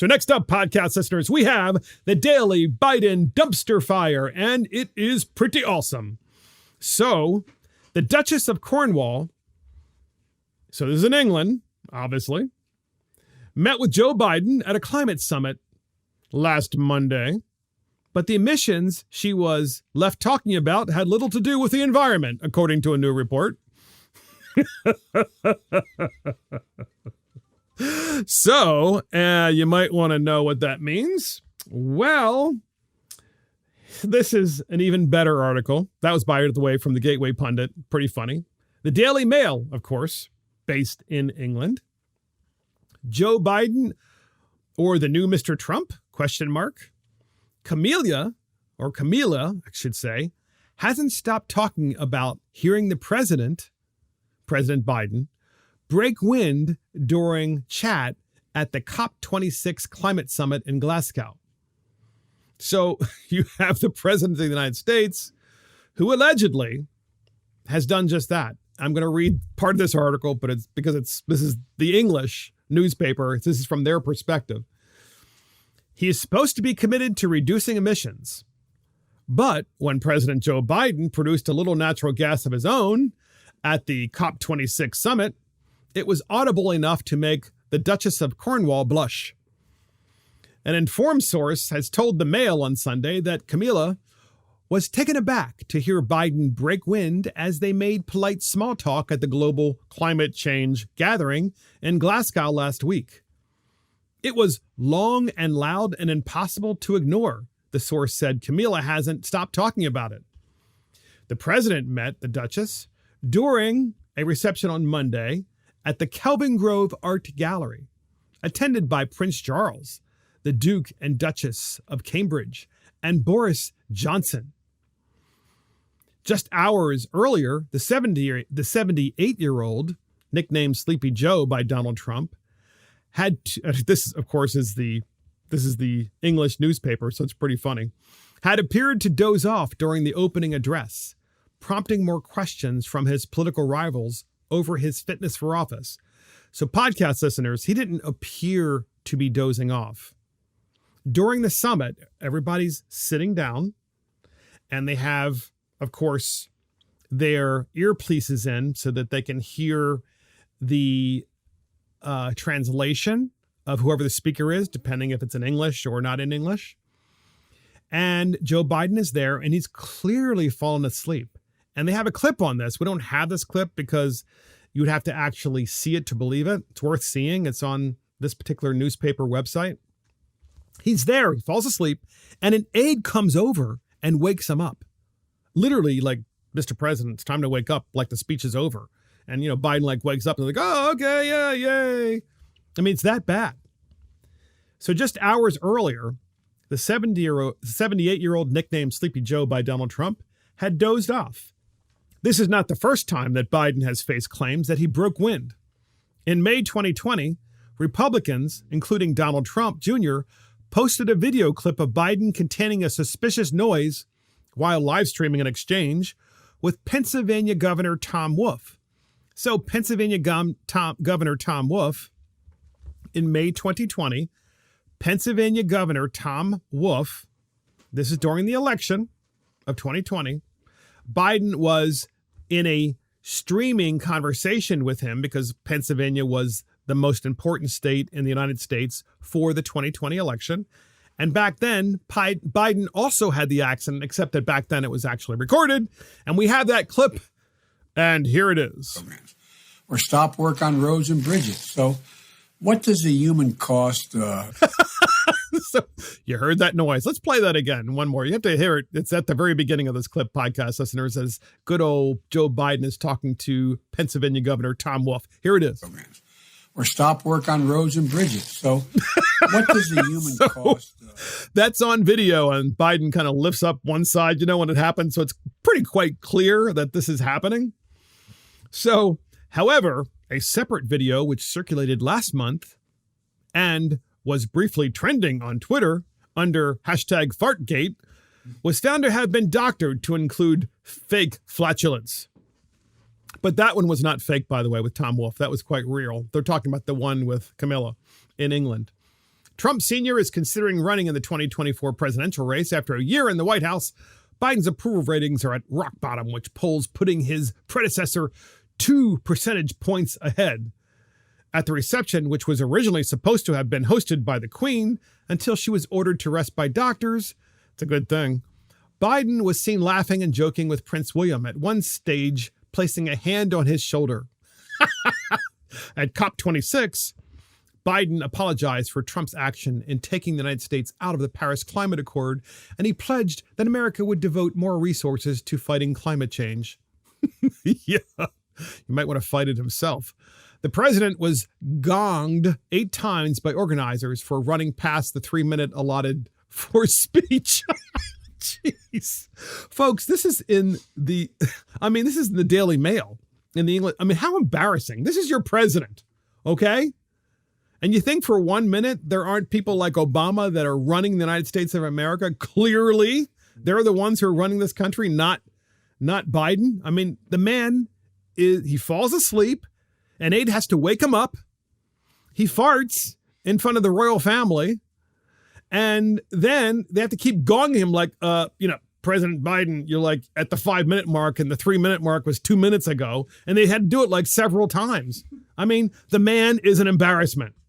So next up, podcast listeners, we have the daily Biden dumpster fire, and it is pretty awesome. So the Duchess of Cornwall, so this is in England, obviously, met with Joe Biden at a climate summit last Monday. But the emissions she was left talking about had little to do with the environment, according to a new report. So, you might want to know what that means. Well, this is an even better article. That was, by the way, from the Gateway Pundit. Pretty funny. The Daily Mail, of course, based in England. Joe Biden or the new Mr. Trump? ? Camilla, I should say, hasn't stopped talking about hearing the President Biden, break wind during chat at the COP26 climate summit in Glasgow. So you have the President of the United States, who allegedly has done just that. I'm going to read part of this article, but it's because this is the English newspaper. This is from their perspective. He is supposed to be committed to reducing emissions. But when President Joe Biden produced a little natural gas of his own at the COP26 summit, it was audible enough to make the Duchess of Cornwall blush. An informed source has told the Mail on Sunday that Camilla was taken aback to hear Biden break wind as they made polite small talk at the global climate change gathering in Glasgow last week. It was long and loud and impossible to ignore, the source said. Camilla hasn't stopped talking about it. The president met the Duchess during a reception on Monday at the Kelvin Grove Art Gallery, attended by Prince Charles, the Duke and Duchess of Cambridge, and Boris Johnson. Just hours earlier, the 78-year-old, nicknamed Sleepy Joe by Donald Trump, this, of course, is the English newspaper, so it's pretty funny, had appeared to doze off during the opening address, prompting more questions from his political rivals over his fitness for office. So podcast listeners, he didn't appear to be dozing off. During the summit, everybody's sitting down, and they have, of course, their earpieces in so that they can hear the translation of whoever the speaker is, depending if it's in English or not in English. And Joe Biden is there, and he's clearly fallen asleep. And they have a clip on this. We don't have this clip because you would have to actually see it to believe it. It's worth seeing. It's on this particular newspaper website. He's there. He falls asleep, and an aide comes over and wakes him up. Literally, like, Mr. President, it's time to wake up, like the speech is over. And, Biden wakes up and like, oh, okay, yeah, yay. I mean, it's that bad. So just hours earlier, the 78-year-old nicknamed Sleepy Joe by Donald Trump had dozed off. This is not the first time that Biden has faced claims that he broke wind. In May 2020, Republicans, including Donald Trump Jr., posted a video clip of Biden containing a suspicious noise while live streaming an exchange with Pennsylvania Governor Tom Wolf. So Pennsylvania Governor Tom Wolf, in May 2020, Pennsylvania Governor Tom Wolf, this is during the election of 2020, Biden was in a streaming conversation with him because Pennsylvania was the most important state in the United States for the 2020 election. And back then, Biden also had the accent, except that back then it was actually recorded. And we have that clip, and here it is. Or stop work on roads and bridges. So what does the human cost? So you heard that noise. Let's play that again. One more. You have to hear it. It's at the very beginning of this clip, podcast listeners, as good old Joe Biden is talking to Pennsylvania Governor Tom Wolf. Here it is. Or stop work on roads and bridges. So what does the human cost? That's on video, and Biden kind of lifts up one side, when it happens. So it's pretty quite clear that this is happening. So, however, a separate video which circulated last month and was briefly trending on Twitter under hashtag Fartgate was found to have been doctored to include fake flatulence. But that one was not fake, by the way, with Tom Wolf. That was quite real. They're talking about the one with Camilla in England. Trump Sr. is considering running in the 2024 presidential race. After a year in the White House, Biden's approval ratings are at rock bottom, which polls putting his predecessor 2 percentage points ahead. At the reception, which was originally supposed to have been hosted by the Queen until she was ordered to rest by doctors, it's a good thing, Biden was seen laughing and joking with Prince William, at one stage placing a hand on his shoulder. At COP26, Biden apologized for Trump's action in taking the United States out of the Paris Climate Accord, and he pledged that America would devote more resources to fighting climate change. Yeah, he might want to fight it himself. The president was gonged 8 times by organizers for running past the 3-minute allotted for speech. Jeez. Folks, this is in the Daily Mail in the English. I mean, how embarrassing. This is your president, okay? And you think for 1 minute there aren't people like Obama that are running the United States of America? Clearly, they're the ones who are running this country, not Biden. I mean, the man he falls asleep, an aide has to wake him up. He farts in front of the royal family. And then they have to keep gonging him like, President Biden, you're like at the 5-minute mark and the 3-minute mark was 2 minutes ago. And they had to do it like several times. I mean, the man is an embarrassment.